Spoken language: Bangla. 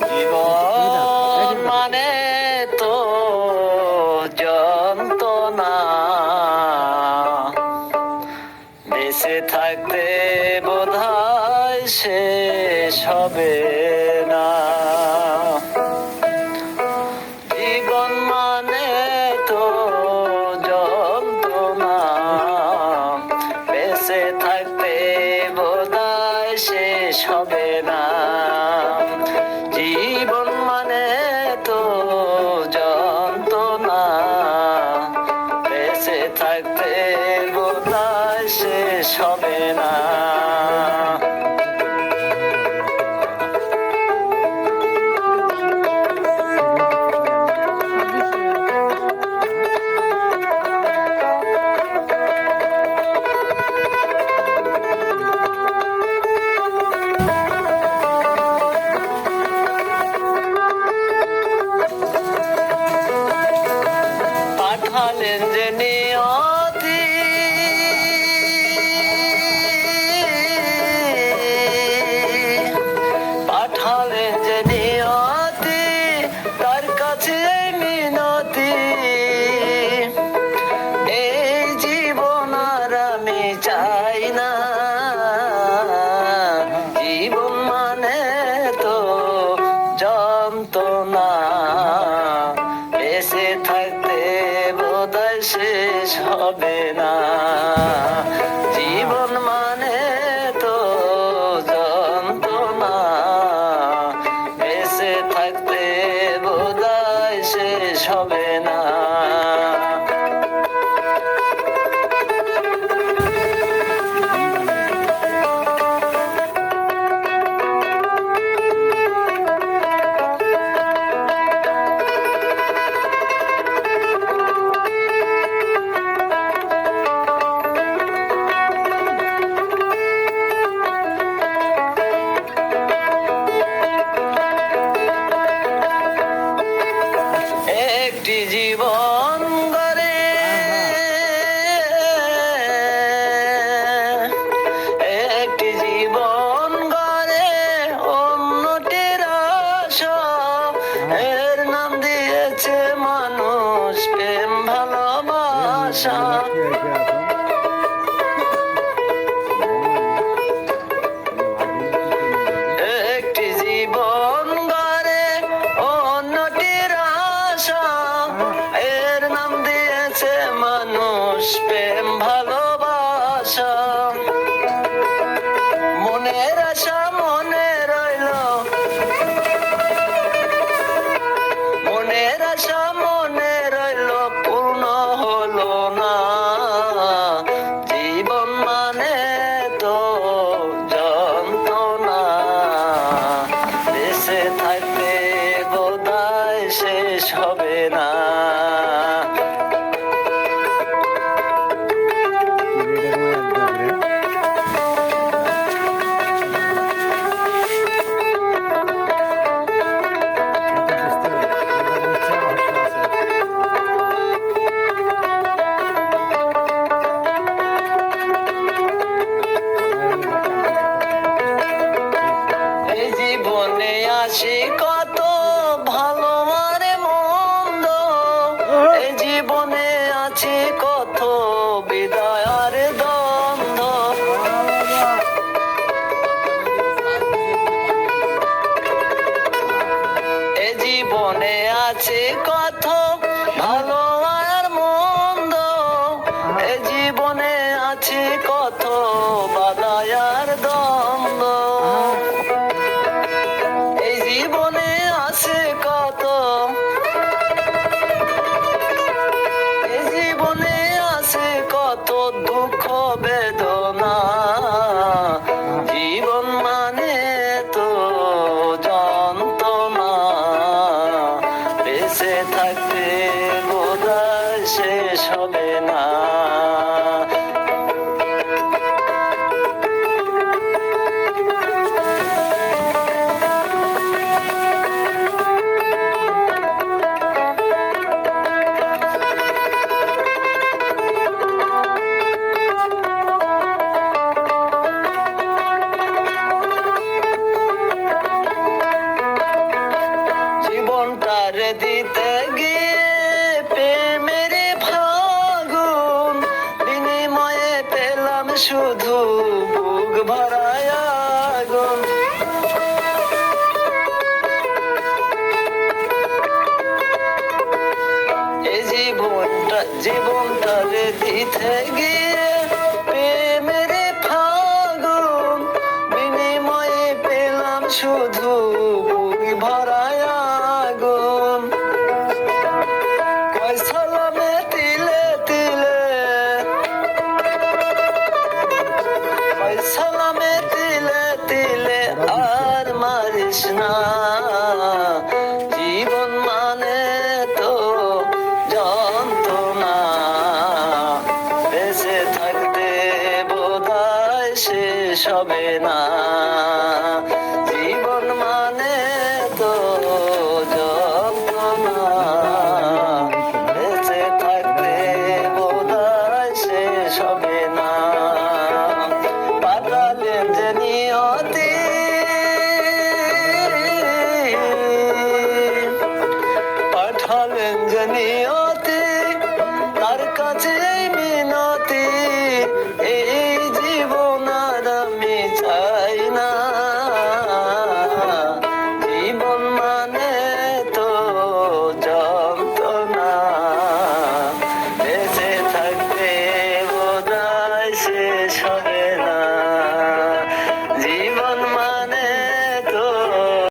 জীবন মানে তো যন্ত্রণা, বেঁচে থাকতে বোধহয় শেষ হবে না। জীবন মানে তো যন্ত্রণা, বেঁচে থাকতে বোধহয় শেষ হবে না। জীবন মানে তো যন্ত্রণা, বেঁচে থাকতে বোধহয় শেষ হবে না। পাঠালেন যে নিয়তি, পাঠালেন যে নিয়তি, তার কাছে মিনতি। এই জীবন আর আমি চাই না। জীবন মানে তো যন্ত্রণা, বেঁচে থাকতে বোধহয় শেষ হবে না। জীবন মানে তো যন্ত্রণা, বেঁচে থাকতে বোধহয় শেষ হবে না। একটি জীবন গড়ে, একটি জীবন গড়ে অন্যটির আশা। এর নাম দিয়েছে মানুষ প্রেম ভালোবাসা। একটি জীবন গড়ে অন্যটির আশা, এর নাম দিয়েছে মানুষ প্রেম ভালোবাসা। মনের আশা মনে রইল, মনের আশা মনে রইল, পূর্ণ হলো না। জীবন মানে তো যন্ত্রণা, বেঁচে থাকতে বোধহয় শেষ হবে না। এই জীবনে আসি কত ভালো আর মন্দ, এই জীবনে আছে কত বিদায় আর দ্বন্দ্ব। এই জীবনে আছে কত ভালো আর মন্দ, এই জীবনে আছে কত বাধায় আর দ্বন্দ্ব। এই জীবনে আছে কত, এই জীবনে আছে কত দুঃখ বেদনা। জীবন মানে তো যন্ত্রণা, বেঁচে জীবনটারে দিতে গিয়ে প্রেমের ফাগুন, বিনিময়ে পেলাম শুধু বুক ভরায় আগুন। এই জীবনটারে দিতে গিয়ে প্রেমের ফাগুন, বিনিময়ে পেলাম শুধু বুক ভরায় আগুন। কয় সালামে তিলে তিলে, কয় সালামে তিলে তিলে আর মারিস না। জীবন মানে তো যন্ত্রণা, বেঁচে থাকতে বোধহয় শেষ হবে না। জীবন মানে তো